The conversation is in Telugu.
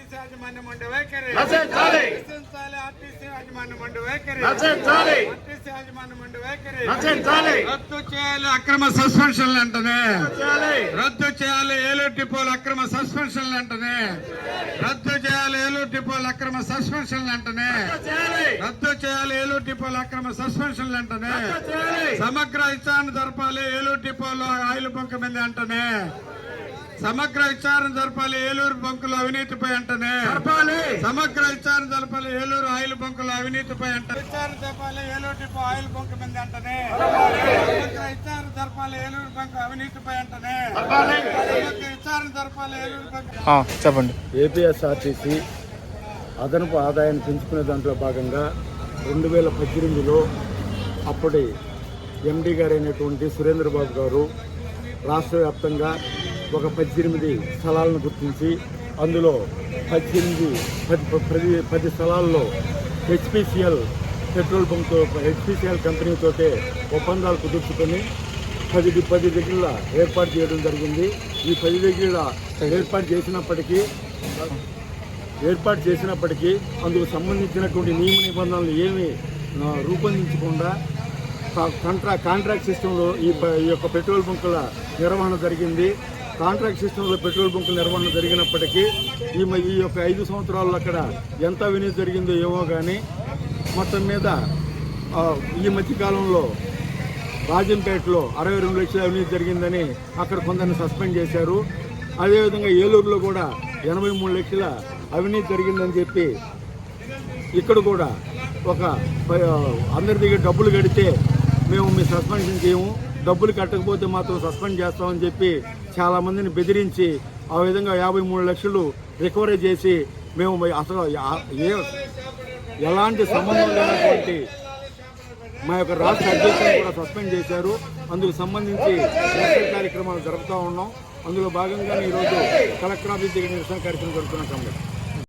ఆర్టీసీ యాజమాన్యం ఉండే వైఖరి నశించాలి. ఆర్టీసీ యాజమాన్యం ఉండే వైఖరి నశించాలి. ఆర్టీసీ యాజమాన్యం ఉండే వైఖరి నశించాలి. రద్దు చేయాలి అక్రమ సస్పెన్షన్లు అంటనే రద్దు చేయాలి ఏలూరు డిపోలు అక్రమ సస్పెన్షన్లు అంటనే రద్దు చేయాలి ఏలూరు డిపోలు అక్రమ సస్పెన్షన్లు అంటనే రద్దు చేయాలి ఏలూరు డిపోలు అక్రమ సస్పెన్షన్లు అంటనే సమగ్ర విచారణ జరపాలి ఏలూరు డిపోలో ఆయిల్ బంక్ మీద అంటనే సమగ్ర విచారణ జరపాలి ఏలూరు బంకుల అవినీతిపై అంటనే సమగ్ర విచారణ జరపాలి ఏలూరు ఆయిల్ బంకుల అవినీతిపై అంట విచారణ జరపాలి ఏలూరు డిపో ఆయిల్ బంక్ మీద అంటనే సమగ్ర విచారణ జరపాలి ఏలూరు బంక్ అవినీతిపై అంటనే సమగ్ర విచారణ జరపాలి ఏలూరు బంక్. చెప్పండి. ఏపీఎస్ఆర్టీసీ అదనపు ఆదాయాన్ని పెంచుకునే దాంట్లో భాగంగా 2018లో అప్పటి ఎండీ గారైనటువంటి సురేంద్రబాబు గారు రాష్ట్ర వ్యాప్తంగా ఒక 18 స్థలాలను గుర్తించి అందులో 10 స్థలాల్లో హెచ్పిసిఎల్ పెట్రోల్ బంక్ హెచ్పిసిఎల్ కంపెనీతోటే ఒప్పందాలు కుదుర్చుకొని 10 దగ్గర ఏర్పాటు చేయడం జరిగింది. ఈ 10 దగ్గర ఏర్పాటు చేసినప్పటికీ అందుకు సంబంధించినటువంటి నియమ నిబంధనలు ఏమీ రూపొందించకుండా కాంట్రాక్ట్ సిస్టంలో ఈ యొక్క పెట్రోల్ బంకుల నిర్వహణ జరిగింది. కాంట్రాక్ట్ సిస్టంలో పెట్రోల్ బంకుల నిర్వహణ జరిగినప్పటికీ ఈ యొక్క 5 సంవత్సరాల్లో అక్కడ ఎంత అవినీతి జరిగిందో ఏమో కానీ మొత్తం మీద ఈ మధ్యకాలంలో రాజంపేటలో 62 లక్షల అవినీతి జరిగిందని అక్కడ కొందరిని సస్పెండ్ చేశారు. అదేవిధంగా ఏలూరులో కూడా 83 లక్షల అవినీతి జరిగిందని చెప్పి ఇక్కడ కూడా ఒక అందరి దగ్గర డబ్బులు కడితే మేము మీ సస్పెన్షన్ చేయము, డబ్బులు కట్టకపోతే మాత్రం సస్పెండ్ చేస్తామని చెప్పి చాలామందిని బెదిరించి ఆ విధంగా 53 లక్షలు రికవరీ చేసి మేము అసలు ఎలాంటి సంబంధం లేనటువంటి మా యొక్క రాష్ట్ర అధ్యక్షులను కూడా సస్పెండ్ చేశారు. అందుకు సంబంధించి నిరసన కార్యక్రమాలు జరుపుతూ ఉన్నాం. అందులో భాగంగా ఈరోజు కలెక్టర్ ఆఫీస్ దగ్గర నిరసన కార్యక్రమం జరుగుతున్నాం.